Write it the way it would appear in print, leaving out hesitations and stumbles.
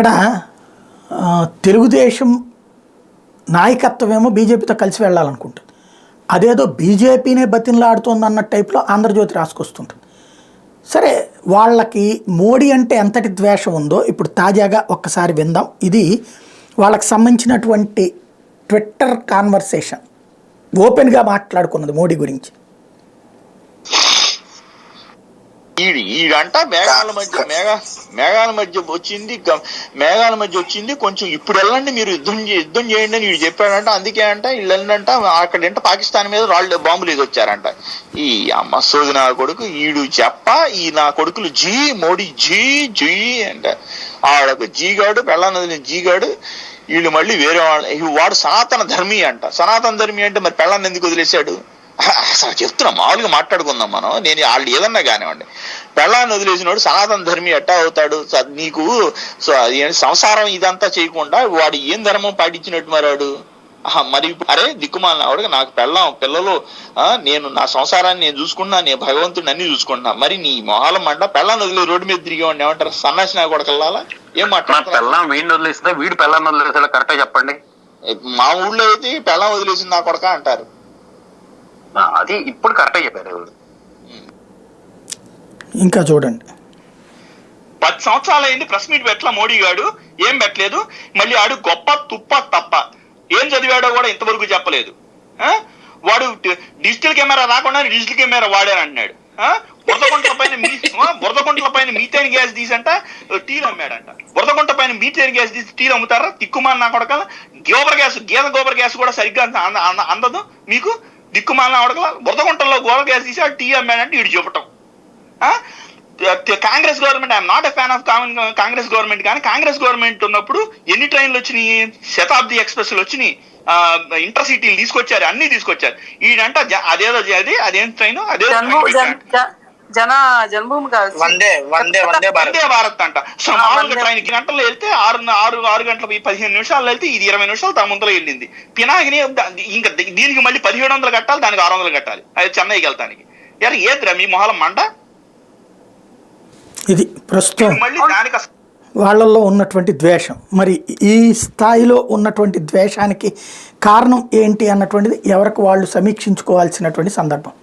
ఇక్కడ తెలుగుదేశం నాయకత్వం ఏమో బీజేపీతో కలిసి వెళ్ళాలనుకుంటుంది. అదేదో బీజేపీనే బతిన్లాడుతోంది అన్న టైప్లో ఆంధ్రజ్యోతి రాసుకొస్తుంటుంది. సరే, వాళ్ళకి మోడీ అంటే ఎంతటి ద్వేషం ఉందో ఇప్పుడు తాజాగా ఒక్కసారి విందాం. ఇది వాళ్ళకి సంబంధించినటువంటి ట్విట్టర్ కాన్వర్సేషన్, ఓపెన్గా మాట్లాడుకున్నది మోడీ గురించి. ఈడంట మేఘాల మధ్య వచ్చింది కొంచెం ఇప్పుడు వెళ్ళండి మీరు యుద్ధం చేయండి అని వీడు చెప్పాడంట. అందుకే అంట వీళ్ళు వెళ్ళంట అక్కడంట పాకిస్తాన్ మీద రాళ్ళు బాంబులు ఇది వచ్చారంట. ఈ అమ్మ సోది నా కొడుకు ఈడు ఈ నా కొడుకులు మోడీ జీ అంట. ఆడొక జీగాడు పెళ్ళానది జీగాడు. వీళ్ళు మళ్ళీ వేరే వాడు సనాతన ధర్మి అంట. సనాతన ధర్మి అంటే మరి పెళ్ళాన్ని ఎందుకు వదిలేశాడు? అసలు చెప్తున్నా, మామూలుగా మాట్లాడుకుందాం మనం. నేను వాళ్ళు ఏదన్నా కానివ్వండి, పెళ్ళాన్ని వదిలేసినోడు సనాతన ధర్మి ఎట్టా అవుతాడు? నీకు సంసారం ఇదంతా చేయకుండా వాడు ఏం ధర్మం పాటించినట్టు మరాడు? మరి అరే దిక్కుమాలిన ఆవిడగా నాకు పిల్లలు నేను నా సంసారాన్ని నేను చూసుకున్నా, నేను భగవంతుడిని అన్ని చూసుకుంటున్నా. మరి నీ మొహాల మంట పెళ్ళాన్ని వదిలే రోడ్డు మీద తిరిగేవాడిని ఏమంటారు? సన్నాసి నా కొడకల్లాలా ఏం మాట్లాడుతున్నా? వీడు పెళ్ళాన్ని వదిలేసా కరెక్టే చెప్పండి. మా ఊళ్ళో అయితే పెళ్ళాం వదిలేసింది నా కొడక అంటారు. అది ఇప్పుడు కరెక్టే చెప్పారు. ఇంకా చూడండి, 10 సంవత్సరాలు అయింది ప్రెస్ మీట్ పెట్టలా మోడీ గాడు, ఏం పెట్టలేదు. మళ్ళీ ఆడు గొప్ప తుప్ప తప్ప ఏం చదివాడో కూడా ఇంతవరకు చెప్పలేదు. వాడు డిజిటల్ కెమెరా రాకుండా డిజిటల్ కెమెరా వాడారంటున్నాడు. బురదగుంటల పైన మీథేన్ గ్యాస్ తీసంట టీలు అమ్మాడంట. బురదగుంట పైన మీథేన్ గ్యాస్ తీసి టీలు అమ్ముతారా? తిక్కుమాల నా కొడక. గేదె గోబర్ గ్యాస్ కూడా సరిగ్గా అందదు మీకు. దిక్కుమాలిన ఆవిడకల బురదగుంటల్లో గోబర్ గ్యాస్ తీసి టీ అమ్మాడంటే వీడు చెప్పటం. Congress government, I'm not a fan of Congress government, కానీ కాంగ్రెస్ గవర్నమెంట్ ఉన్నప్పుడు ఎన్ని ట్రైన్లు వచ్చినాయి? శతాబ్ది ఎక్స్ప్రెస్లు వచ్చినాయి, ఇంటర్సిటీలు తీసుకొచ్చారు, అన్ని తీసుకొచ్చారు. ఈడంట అదేం ట్రైన్, అదే వందే భారత్ అంట. సో మామూలుగా ట్రైన్ గంటల్లో వెళ్తే 6 గంటల 15 నిమిషాల్లో వెళ్తే ఇది 20 నిమిషాలు తన ముందర వెళ్ళింది. పినాకిని ఇంకా దీనికి మళ్ళీ 1700 కట్టాలి, దానికి 600 కట్టాలి. అది చెన్నైకి వెళ్తానికి. ఏద్రా మీ మొహాల మంట? ఇది ప్రస్తుతం వాళ్ళల్లో ఉన్నటువంటి ద్వేషం. మరి ఈ స్థాయిలో ఉన్నటువంటి ద్వేషానికి కారణం ఏంటి అన్నటువంటిది ఎవరికి వాళ్ళు సమీక్షించుకోవాల్సినటువంటి సందర్భం.